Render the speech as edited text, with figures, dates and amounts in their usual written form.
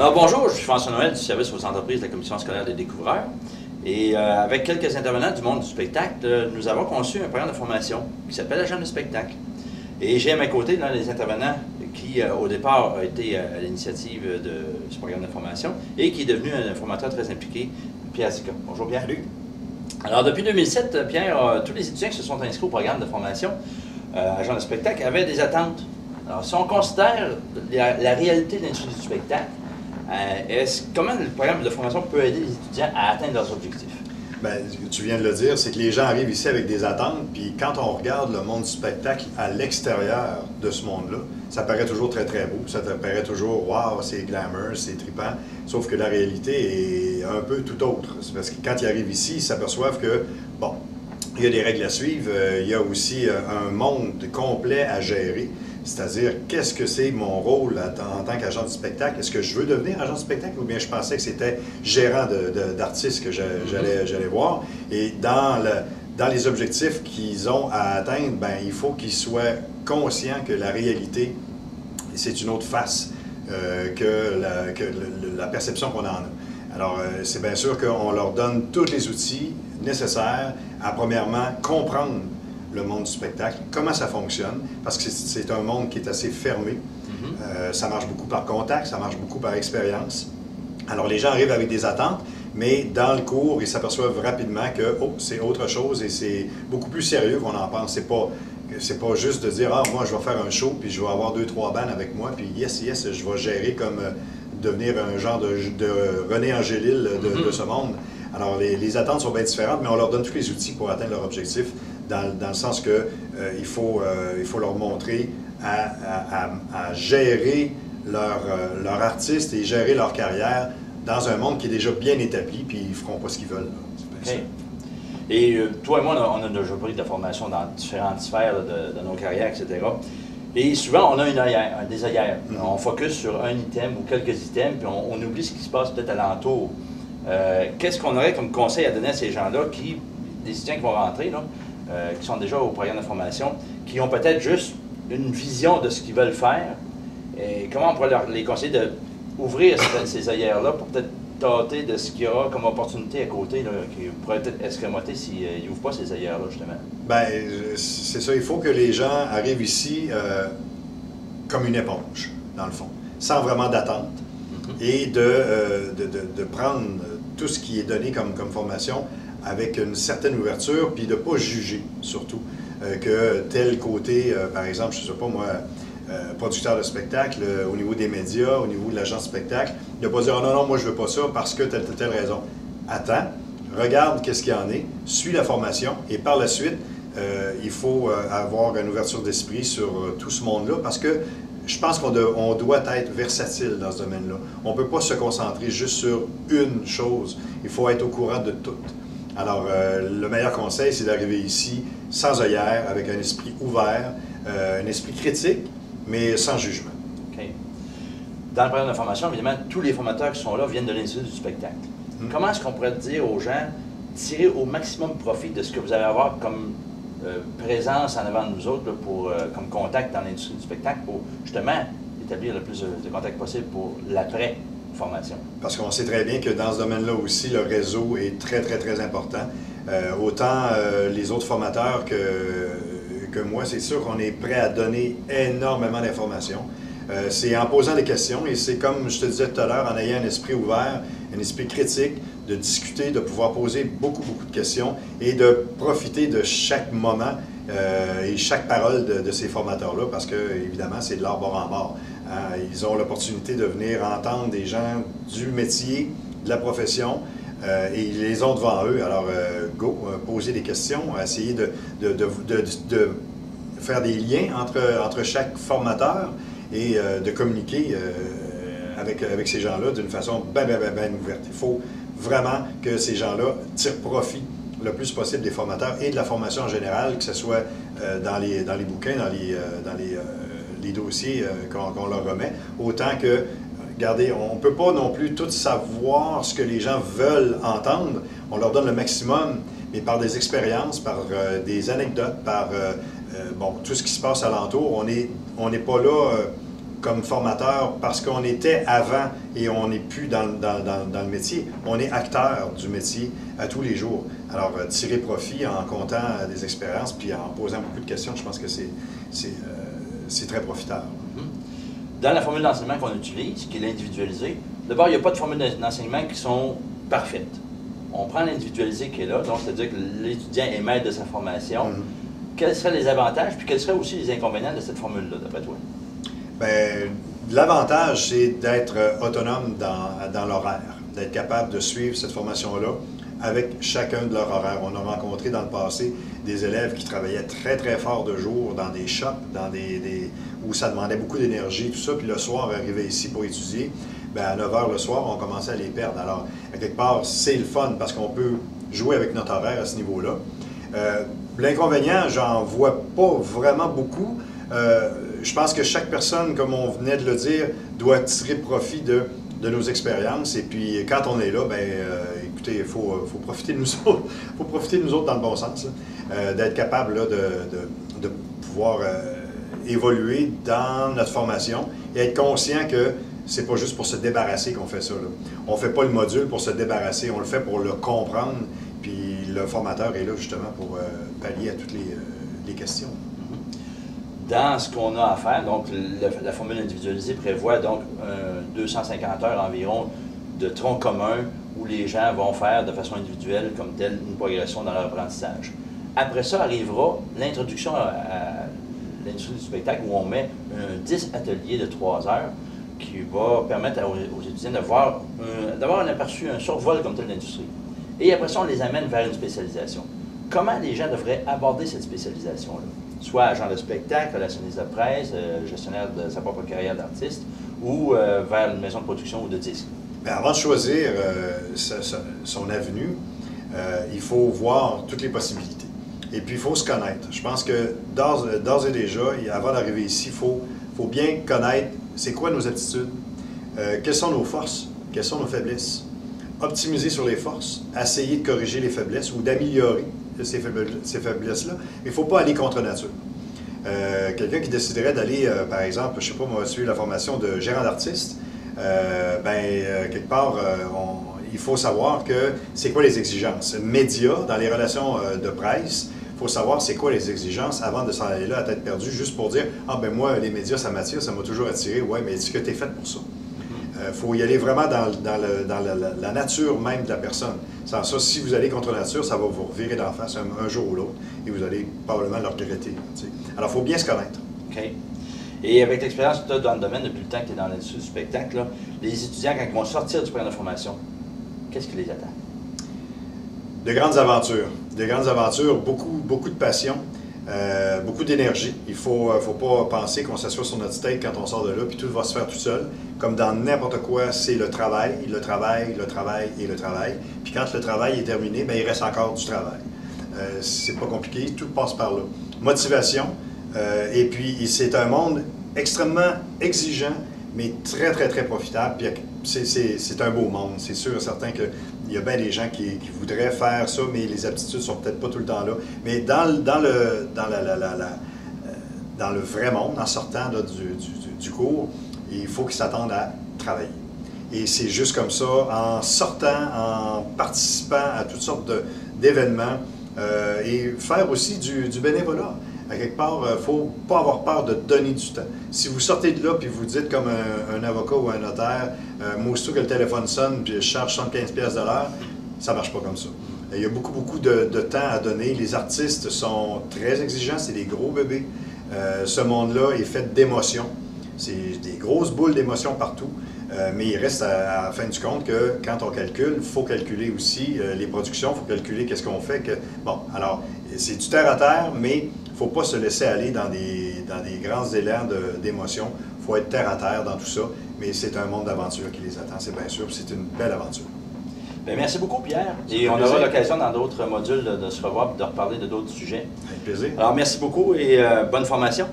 Alors bonjour, je suis François Noël du service aux entreprises de la Commission scolaire des découvreurs. Et avec quelques intervenants du monde du spectacle, nous avons conçu un programme de formation qui s'appelle Agent de spectacle. Et j'ai à mes côtés les intervenants qui, au départ, a été à l'initiative de ce programme de formation et qui est devenu un formateur très impliqué, Pierre Zika. Bonjour Pierre. Salut. Alors depuis 2007, Pierre, tous les étudiants qui se sont inscrits au programme de formation Agent de spectacle avaient des attentes. Alors si on considère la réalité de l'industrie du spectacle, comment le programme de formation peut aider les étudiants à atteindre leurs objectifs? Bien, tu viens de le dire, c'est que les gens arrivent ici avec des attentes, puis quand on regarde le monde du spectacle à l'extérieur de ce monde-là, ça paraît toujours très très beau, ça paraît toujours « wow, c'est glamour, c'est trippant », sauf que la réalité est un peu tout autre. C'est parce que quand ils arrivent ici, ils s'aperçoivent que, bon, il y a des règles à suivre, il y a aussi un monde complet à gérer. C'est-à-dire, qu'est-ce que c'est mon rôle en tant qu'agent de spectacle? Est-ce que je veux devenir agent de spectacle ou bien je pensais que c'était gérant d'artistes que j'allais voir? Et dans les objectifs qu'ils ont à atteindre, bien, il faut qu'ils soient conscients que la réalité, c'est une autre face que la perception qu'on en a. Alors, c'est bien sûr qu'on leur donne tous les outils nécessaires à, premièrement, comprendre le monde du spectacle, comment ça fonctionne, parce que c'est un monde qui est assez fermé. Ça marche beaucoup par contact, ça marche beaucoup par expérience. Alors les gens arrivent avec des attentes, mais dans le cours, ils s'aperçoivent rapidement que c'est autre chose et c'est beaucoup plus sérieux qu'on en pense. C'est pas juste de dire « Ah, moi, je vais faire un show, puis je vais avoir 2-3 bandes avec moi, puis yes, je vais gérer comme devenir un genre de René Angélil de ce monde. » Alors les attentes sont bien différentes, mais on leur donne tous les outils pour atteindre leur objectif. Dans le sens que il faut leur montrer à gérer leur artiste et gérer leur carrière dans un monde qui est déjà bien établi, puis ils ne feront pas ce qu'ils veulent. Okay. Et toi et moi, on a déjà pris de la formation dans différentes sphères de nos carrières, etc. Et souvent, on a des œillères. On focus sur un item ou quelques items, puis on oublie ce qui se passe peut-être alentour. Qu'est-ce qu'on aurait comme conseil à donner à ces gens-là, des étudiants qui vont rentrer, là, qui sont déjà au programme de formation, qui ont peut-être juste une vision de ce qu'ils veulent faire, et comment on pourrait les conseiller d'ouvrir ces œillères-là pour peut-être tâter de ce qu'il y aura comme opportunité à côté, là, qui pourrait peut-être escamoter s'ils n'ouvrent pas ces œillères-là, justement? Bien, c'est ça. Il faut que les gens arrivent ici comme une éponge, dans le fond, sans vraiment d'attente, et de prendre tout ce qui est donné comme formation avec une certaine ouverture, puis de ne pas juger, surtout, que tel côté, par exemple, je ne sais pas moi, producteur de spectacle, au niveau des médias, au niveau de l'agence de spectacle, de ne pas dire « Oh non, non, moi je ne veux pas ça parce que telle raison ». Attends, regarde qu'est-ce qu'il y en est, suis la formation, et par la suite, il faut avoir une ouverture d'esprit sur tout ce monde-là, parce que je pense qu'on doit être versatile dans ce domaine-là. On ne peut pas se concentrer juste sur une chose, il faut être au courant de tout. Alors, le meilleur conseil, c'est d'arriver ici sans œillère, avec un esprit ouvert, un esprit critique, mais sans jugement. OK. Dans le programme de formation, évidemment, tous les formateurs qui sont là viennent de l'industrie du spectacle. Comment est-ce qu'on pourrait dire aux gens, tirer au maximum profit de ce que vous allez avoir comme présence en avant de nous autres, là, comme contact dans l'industrie du spectacle, pour justement établir le plus de contacts possible pour l'après-formation? Parce qu'on sait très bien que dans ce domaine-là aussi, le réseau est très, très, très important. Autant les autres formateurs que moi, c'est sûr qu'on est prêt à donner énormément d'informations. C'est en posant des questions, et c'est comme je te disais tout à l'heure, en ayant un esprit ouvert, un esprit critique, de discuter, de pouvoir poser beaucoup, beaucoup de questions et de profiter de chaque moment et chaque parole de ces formateurs-là, parce que, évidemment, c'est de leur bord en bord. Ils ont l'opportunité de venir entendre des gens du métier, de la profession, et ils les ont devant eux. Alors, poser des questions, essayer de faire des liens entre chaque formateur et de communiquer avec ces gens-là d'une façon bien ouverte. Il faut vraiment que ces gens-là tirent profit le plus possible des formateurs et de la formation en général, que ce soit dans les bouquins, dans les dossiers qu'on leur remet, autant que, regardez, on ne peut pas non plus tout savoir ce que les gens veulent entendre. On leur donne le maximum, mais par des expériences, par des anecdotes, par bon, tout ce qui se passe alentour. On n'est pas là comme formateur parce qu'on était avant et on n'est plus dans le métier. On est acteur du métier à tous les jours. Alors, tirer profit en comptant des expériences puis en posant beaucoup de questions, je pense que c'est très profitable. Dans la formule d'enseignement qu'on utilise, qui est l'individualisé, d'abord, il n'y a pas de formule d'enseignement qui sont parfaites. On prend l'individualisé qui est là, donc c'est-à-dire que l'étudiant est maître de sa formation. Quels seraient les avantages, puis quels seraient aussi les inconvénients de cette formule-là, d'après toi? Bien, l'avantage, c'est d'être autonome dans l'horaire, d'être capable de suivre cette formation-là avec chacun de leurs horaires. On a rencontré dans le passé des élèves qui travaillaient très, très fort de jour dans des shops, où ça demandait beaucoup d'énergie, tout ça, puis le soir, arrivaient ici pour étudier. Bien, à 9 h le soir, on commençait à les perdre. Alors, à quelque part, c'est le fun parce qu'on peut jouer avec notre horaire à ce niveau-là. L'inconvénient, j'en vois pas vraiment beaucoup. Je pense que chaque personne, comme on venait de le dire, doit tirer profit de nos expériences. Et puis, quand on est là, bien, écoutez, il faut profiter de nous autres. Il faut profiter de nous autres dans le bon sens, d'être capable là, de pouvoir évoluer dans notre formation et être conscient que c'est pas juste pour se débarrasser qu'on fait ça. Là. On fait pas le module pour se débarrasser, on le fait pour le comprendre. Puis le formateur est là justement pour pallier à toutes les questions. Dans ce qu'on a à faire, donc la formule individualisée prévoit donc 250 heures environ de tronc commun où les gens vont faire de façon individuelle comme telle une progression dans leur apprentissage. Après ça arrivera l'introduction à l'industrie du spectacle où on met 10 ateliers de 3 heures qui va permettre aux étudiants d'avoir un aperçu, un survol comme tel de l'industrie. Et après ça, on les amène vers une spécialisation. Comment les gens devraient aborder cette spécialisation-là? Soit agent de spectacle, relationniste de presse, gestionnaire de sa propre carrière d'artiste, ou vers une maison de production ou de disques. Bien, avant de choisir son avenue, il faut voir toutes les possibilités. Et puis, il faut se connaître. Je pense que d'ores et déjà, avant d'arriver ici, il faut bien connaître c'est quoi nos aptitudes, quelles sont nos forces, quelles sont nos faiblesses. Optimiser sur les forces, essayer de corriger les faiblesses ou d'améliorer ces faiblesses-là. Mais il ne faut pas aller contre nature. Quelqu'un qui déciderait d'aller, par exemple, je ne sais pas, moi, suivre la formation de gérant d'artiste, quelque part, il faut savoir que c'est quoi les exigences. Médias, dans les relations de presse, il faut savoir c'est quoi les exigences avant de s'en aller là à tête perdue, juste pour dire « Ah, ben moi, les médias, ça m'attire, ça m'a toujours attiré. Ouais, mais est-ce que tu es faite pour ça? » Il faut y aller vraiment dans la nature même de la personne. Sans ça, si vous allez contre nature, ça va vous revirer d'en face un jour ou l'autre et vous allez probablement le regretter. T'sais. Alors, il faut bien se connaître. OK. Et avec l'expérience que tu as dans le domaine depuis le temps que tu es dans l'industrie du spectacle, là, les étudiants, quand ils vont sortir du programme de formation, qu'est-ce qui les attend? De grandes aventures, beaucoup de passion, beaucoup d'énergie. Il ne faut pas penser qu'on s'assoit sur notre steak quand on sort de là, puis tout va se faire tout seul. Comme dans n'importe quoi, c'est le travail. Puis quand le travail est terminé, bien, il reste encore du travail. C'est pas compliqué, tout passe par là. Motivation, et puis c'est un monde extrêmement exigeant, mais très, très, très profitable. Puis c'est un beau monde. C'est sûr et certain qu'il y a bien des gens qui voudraient faire ça, mais les aptitudes sont peut-être pas tout le temps là. Mais dans le vrai monde, en sortant là, du cours, il faut qu'ils s'attendent à travailler. Et c'est juste comme ça, en sortant, en participant à toutes sortes d'événements, et faire aussi du bénévolat. À quelque part, il ne faut pas avoir peur de donner du temps. Si vous sortez de là et vous dites comme un avocat ou un notaire, moi aussitôt que le téléphone sonne puis je charge 75$ de l'heure, ça ne marche pas comme ça. Il y a beaucoup de temps à donner. Les artistes sont très exigeants, c'est des gros bébés. Ce monde-là est fait d'émotions. C'est des grosses boules d'émotions partout. Mais il reste à la fin du compte que quand on calcule, il faut calculer aussi les productions, il faut calculer qu'est-ce qu'on fait. Bon, alors, c'est du terre à terre, mais il ne faut pas se laisser aller dans des grands élans d'émotions. Il faut être terre à terre dans tout ça, mais c'est un monde d'aventure qui les attend, c'est bien sûr, c'est une belle aventure. Bien, merci beaucoup, Pierre. Et on aura l'occasion dans d'autres modules de se revoir et de reparler de d'autres sujets. Avec plaisir. Alors, merci beaucoup et bonne formation.